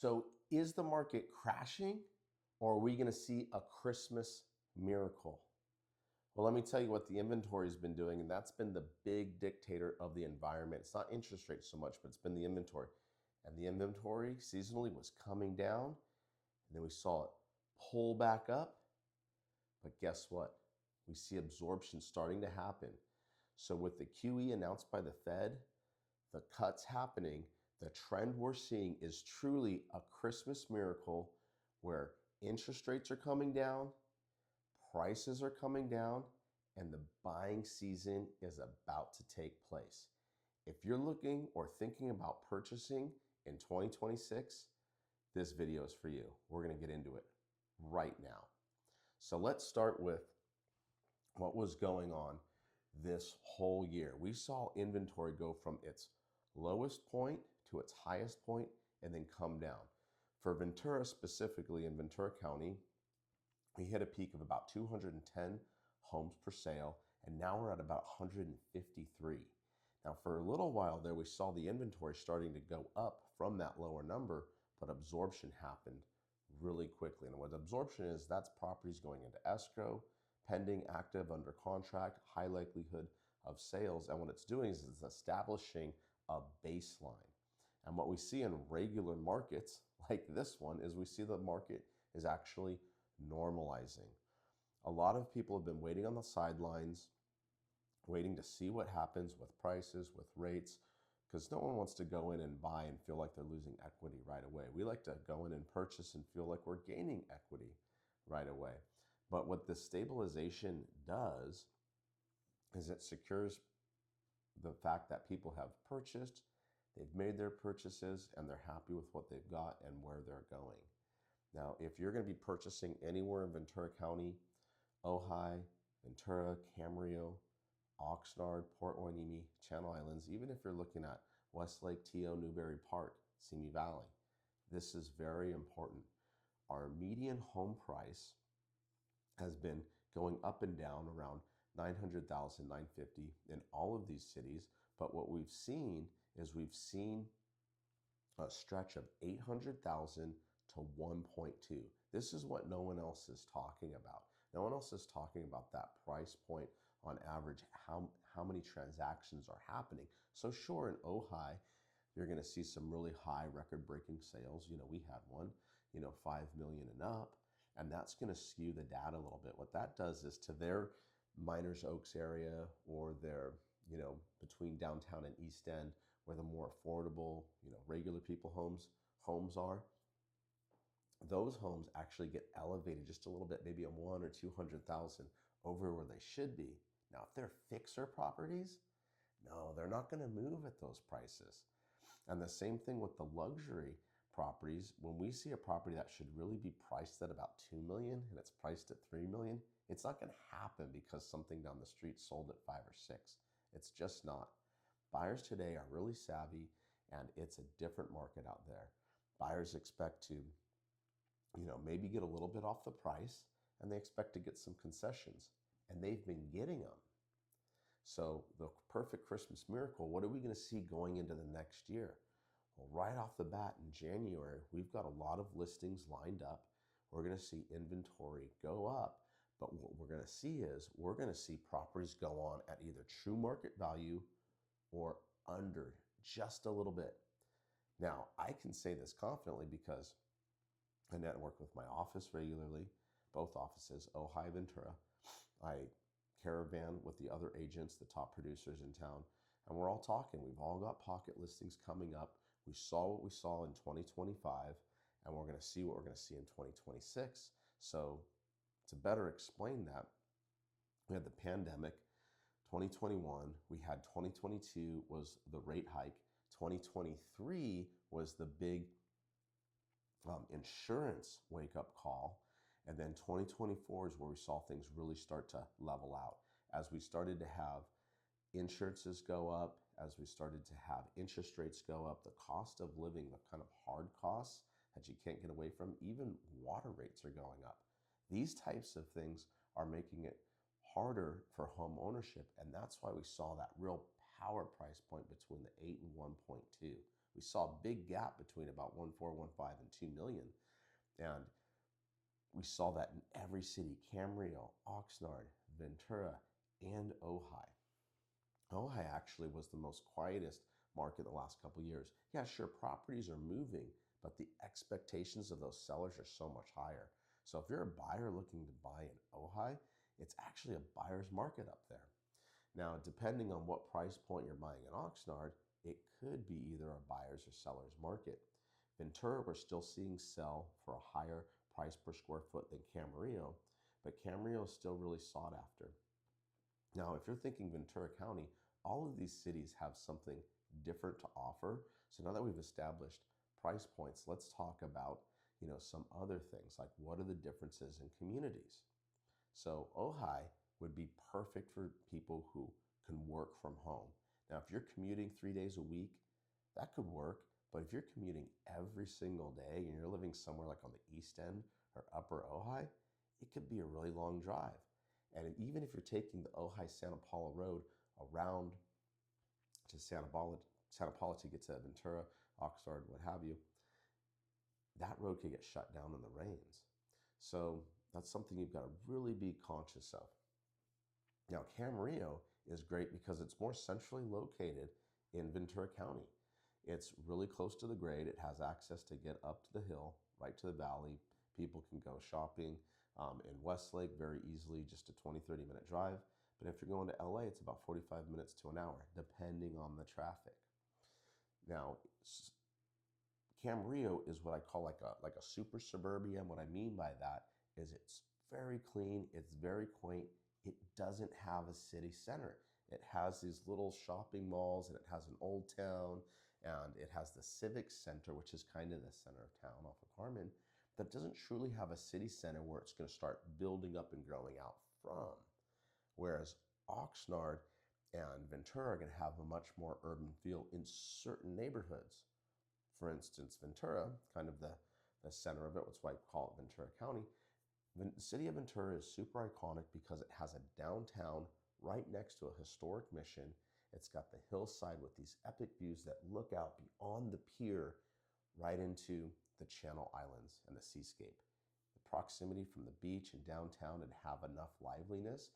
So is the market crashing, or are we going to see a Christmas miracle? Well, let me tell you what the inventory has been doing, and that's been the big dictator of the environment. It's not interest rates so much, but it's been the inventory. And the inventory seasonally was coming down, and then we saw it pull back up. But guess what? We see absorption starting to happen. So with the QE announced by the Fed, the cuts happening, the trend we're seeing is truly a Christmas miracle where interest rates are coming down, prices are coming down, and the buying season is about to take place. If you're looking or thinking about purchasing in 2026, this video is for you. We're going to get into it right now. So let's start with what was going on this whole year. We saw inventory go from its lowest point to its highest point and then come down. For Ventura specifically, in Ventura County, we hit a peak of about 210 homes per sale, and now we're at about 153. Now, for a little while there, we saw the inventory starting to go up from that lower number, but absorption happened really quickly. And what absorption is, that's properties going into escrow, pending, active, under contract, high likelihood of sales. And what it's doing is it's establishing a baseline. And what we see in regular markets like this one is we see the market is actually normalizing. A lot of people have been waiting on the sidelines, waiting to see what happens with prices, with rates, because no one wants to go in and buy and feel like they're losing equity right away. We like to go in and purchase and feel like we're gaining equity right away. But what the stabilization does is it secures the fact that people have purchased, they've made their purchases, and they're happy with what they've got and where they're going. Now, if you're going to be purchasing anywhere in Ventura County, Ojai, Ventura, Camarillo, Oxnard, Port Hueneme, Channel Islands, even if you're looking at Westlake, T.O., Newberry Park, Simi Valley, this is very important. Our median home price has been going up and down around 900,000, 950 in all of these cities. But what we've seen is we've seen a stretch of 800,000 to 1.2. This is what no one else is talking about. No one else is talking about that price point on average, how many transactions are happening. So sure, in Ojai, you're going to see some really high record-breaking sales. We had one, 5 million and up, and that's going to skew the data a little bit. What that does is to their Miners Oaks area, or their, between downtown and East End, where the more affordable, regular people homes are, those homes actually get elevated just a little bit, maybe a 100 or 200,000 over where they should be. Now, if they're fixer properties, no, they're not going to move at those prices. And the same thing with the luxury properties. When we see a property that should really be priced at about 2 million and it's priced at 3 million, it's not going to happen because something down the street sold at 5 or 6. It's just not. Buyers today are really savvy, and it's a different market out there. Buyers expect to, maybe get a little bit off the price, and they expect to get some concessions, and they've been getting them. So the perfect Christmas miracle, what are we going to see going into the next year? Well, right off the bat in January, we've got a lot of listings lined up. We're going to see inventory go up, but what we're going to see is we're going to see properties go on at either true market value or under just a little bit. Now, I can say this confidently because I network with my office regularly, both offices, Ojai, Ventura. I caravan with the other agents, the top producers in town, and we're all talking. We've all got pocket listings coming up. We saw what we saw in 2025, and we're going to see what we're going to see in 2026. So to better explain that, we had the pandemic, 2021, we had 2022 was the rate hike, 2023 was the big insurance wake-up call, and then 2024 is where we saw things really start to level out. As we started to have insurances go up, as we started to have interest rates go up, the cost of living, the kind of hard costs that you can't get away from, even water rates are going up. These types of things are making it harder for home ownership, and that's why we saw that real power price point between the 8 and 1.2. We saw a big gap between about 1.4, 1.5, and 2 million. And we saw that in every city: Camarillo, Oxnard, Ventura, and Ojai. Ojai actually was the most quietest market the last couple of years. Yeah, sure, properties are moving, but the expectations of those sellers are so much higher. So if you're a buyer looking to buy in Ojai, it's actually a buyer's market up there. Now, depending on what price point you're buying in Oxnard, it could be either a buyer's or seller's market. Ventura, we're still seeing sell for a higher price per square foot than Camarillo, but Camarillo is still really sought after. Now, if you're thinking Ventura County, all of these cities have something different to offer. So now that we've established price points, let's talk about, some other things, like what are the differences in communities. So Ojai would be perfect for people who can work from home. Now, if you're commuting 3 days a week, that could work. But if you're commuting every single day and you're living somewhere like on the East End or Upper Ojai, it could be a really long drive. And even if you're taking the Ojai-Santa Paula Road around to Santa Paula to get to Ventura, Oxnard, what have you, that road could get shut down in the rains. So that's something you've got to really be conscious of. Now, Camarillo is great because it's more centrally located in Ventura County. It's really close to the grade. It has access to get up to the hill, right to the valley. People can go shopping in Westlake very easily, just a 20-30 minute drive. But if you're going to LA, it's about 45 minutes to an hour, depending on the traffic. Now, Camarillo is what I call like a super suburbia. And what I mean by that is it's very clean, it's very quaint. It doesn't have a city center. It has these little shopping malls, and it has an old town, and it has the civic center, which is kind of the center of town off of Carmen, that doesn't truly have a city center where it's going to start building up and growing out from. Whereas Oxnard and Ventura are going to have a much more urban feel in certain neighborhoods. For instance, Ventura, kind of the center of it, that's why I call it Ventura County. The city of Ventura is super iconic because it has a downtown right next to a historic mission. It's got the hillside with these epic views that look out beyond the pier right into the Channel Islands and the seascape. The proximity from the beach and downtown and have enough liveliness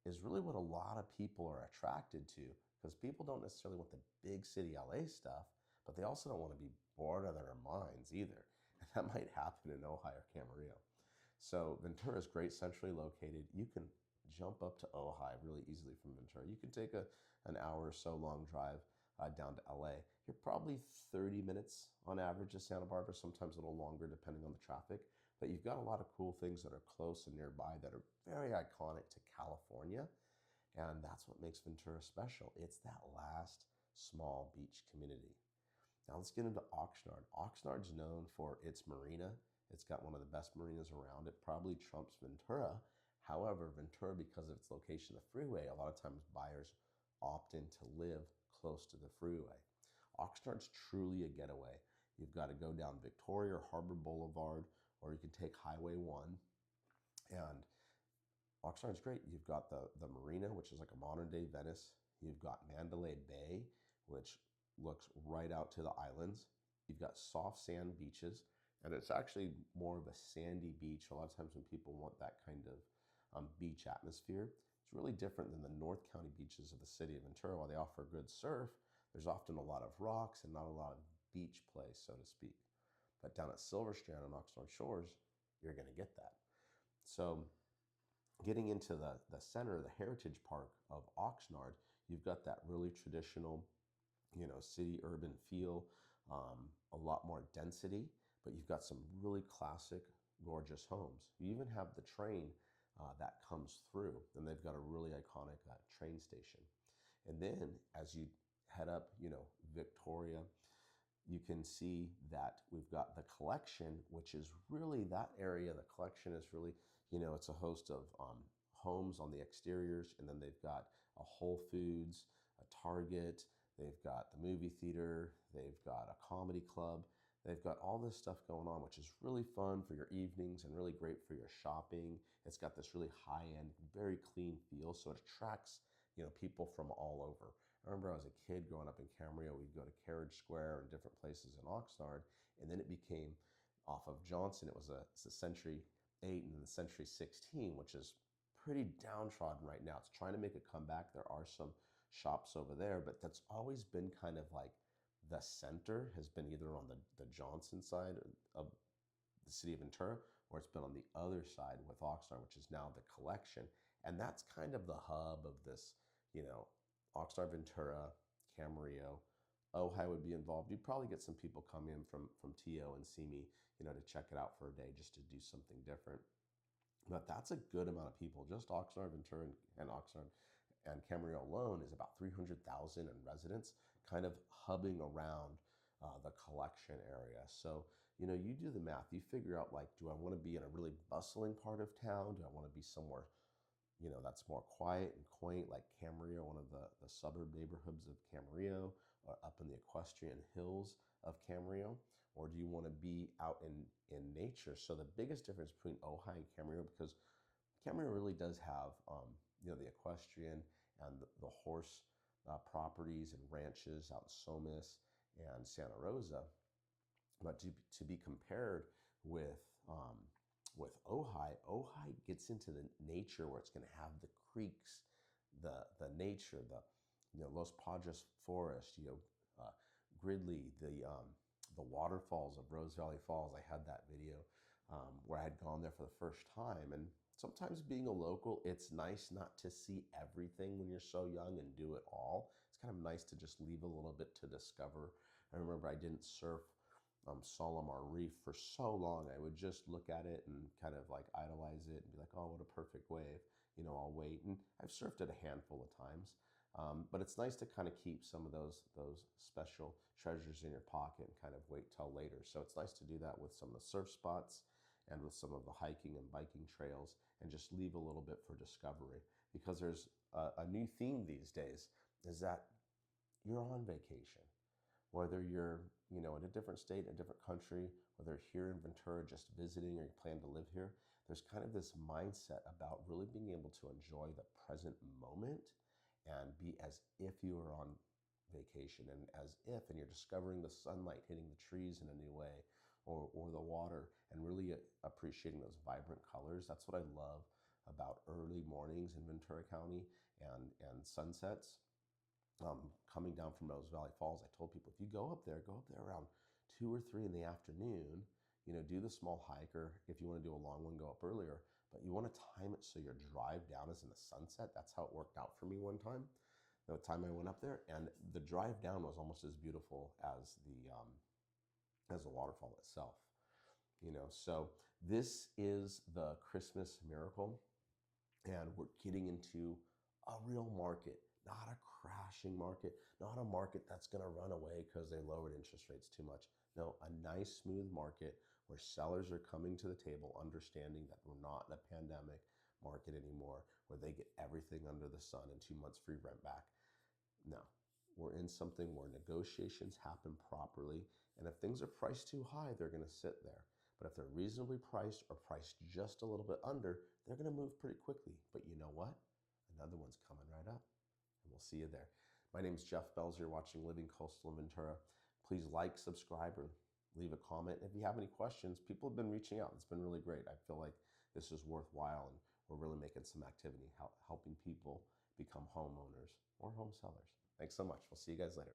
is really what a lot of people are attracted to, because people don't necessarily want the big city LA stuff, but they also don't want to be bored out of their minds either. And that might happen in Ojai or Camarillo. So Ventura is great, centrally located. You can jump up to Ojai really easily from Ventura. You can take an hour or so long drive down to LA. You're probably 30 minutes on average to Santa Barbara, sometimes a little longer depending on the traffic. But you've got a lot of cool things that are close and nearby that are very iconic to California. And that's what makes Ventura special. It's that last small beach community. Now let's get into Oxnard. Oxnard's known for its marina. It's got one of the best marinas around. It probably trumps Ventura. However, Ventura, because of its location, the freeway, a lot of times buyers opt in to live close to the freeway. Oxnard's truly a getaway. You've got to go down Victoria or Harbor Boulevard, or you can take Highway 1. And Oxnard's great. You've got the marina, which is like a modern day Venice. You've got Mandalay Bay, which looks right out to the islands. You've got soft sand beaches, and it's actually more of a sandy beach. A lot of times when people want that kind of beach atmosphere, it's really different than the North County beaches of the city of Ventura. While they offer good surf, there's often a lot of rocks and not a lot of beach play, so to speak. But down at Silver Strand and Oxnard Shores, you're going to get that. So getting into the center, the heritage park of Oxnard, you've got that really traditional, city urban feel, a lot more density, but you've got some really classic, gorgeous homes. You even have the train that comes through, and they've got a really iconic train station. And then as you head up, Victoria, you can see that we've got the collection, which is really that area. The collection is really, it's a host of homes on the exteriors, and then they've got a Whole Foods, a Target, they've got the movie theater, they've got a comedy club. They've got all this stuff going on, which is really fun for your evenings and really great for your shopping. It's got this really high-end, very clean feel, so it attracts, people from all over. I remember I was a kid growing up in Camarillo, we'd go to Carriage Square and different places in Oxnard, and then it became off of Johnson. It's a Century 8 and then the Century 16, which is pretty downtrodden right now. It's trying to make a comeback. There are some shops over there, but that's always been kind of like the center has been either on the Johnson side of the city of Ventura, or it's been on the other side with Oxnard, which is now the collection. And that's kind of the hub of this, you know, Oxnard, Ventura, Camarillo. Ojai would be involved. You'd probably get some people come in from TO and see me, to check it out for a day just to do something different. But that's a good amount of people. Just Oxnard, Ventura, and Oxnard and Camarillo alone is about 300,000 in residents, kind of hubbing around the collection area. So, you do the math. You figure out, like, do I want to be in a really bustling part of town? Do I want to be somewhere, that's more quiet and quaint, like Camarillo, one of the suburb neighborhoods of Camarillo, or up in the equestrian hills of Camarillo? Or do you want to be out in nature? So the biggest difference between Ojai and Camarillo, because Camarillo really does have, the equestrian and the horse properties and ranches out in Somis and Santa Rosa, but to be compared with Ojai gets into the nature where it's going to have the creeks, the nature, the Los Padres Forest, Gridley, the waterfalls of Rose Valley Falls. I had that video where I had gone there for the first time. And sometimes being a local, it's nice not to see everything when you're so young and do it all. It's kind of nice to just leave a little bit to discover. I remember I didn't surf Solomar Reef for so long. I would just look at it and kind of like idolize it and be like, oh, what a perfect wave. I'll wait. And I've surfed it a handful of times. But it's nice to kind of keep some of those special treasures in your pocket and kind of wait till later. So it's nice to do that with some of the surf spots and with some of the hiking and biking trails, and just leave a little bit for discovery. Because there's a new theme these days, is that you're on vacation. Whether you're, in a different state, a different country, whether here in Ventura just visiting or you plan to live here, there's kind of this mindset about really being able to enjoy the present moment and be as if you were on vacation, and you're discovering the sunlight hitting the trees in a new way, or the water, and really appreciating those vibrant colors. That's what I love about early mornings in Ventura County and sunsets. Coming down from Rose Valley Falls, I told people, if you go up there around 2 or 3 in the afternoon, do the small hike, or if you want to do a long one, go up earlier. But you want to time it so your drive down is in the sunset. That's how it worked out for me one time. The time I went up there, and the drive down was almost as beautiful as the waterfall itself. So this is the Christmas miracle, and we're getting into a real market, not a crashing market, not a market that's going to run away because they lowered interest rates too much. No, a nice, smooth market where sellers are coming to the table understanding that we're not in a pandemic market anymore, where they get everything under the sun and 2 months free rent back. No, we're in something where negotiations happen properly, and if things are priced too high, they're going to sit there. But if they're reasonably priced or priced just a little bit under, they're going to move pretty quickly. But you know what? Another one's coming right up, and we'll see you there. My name is Jeff Bells. You're watching Living Coastal in Ventura. Please like, subscribe, or leave a comment. If you have any questions, people have been reaching out. It's been really great. I feel like this is worthwhile, and we're really making some activity, helping people become homeowners or home sellers. Thanks so much. We'll see you guys later.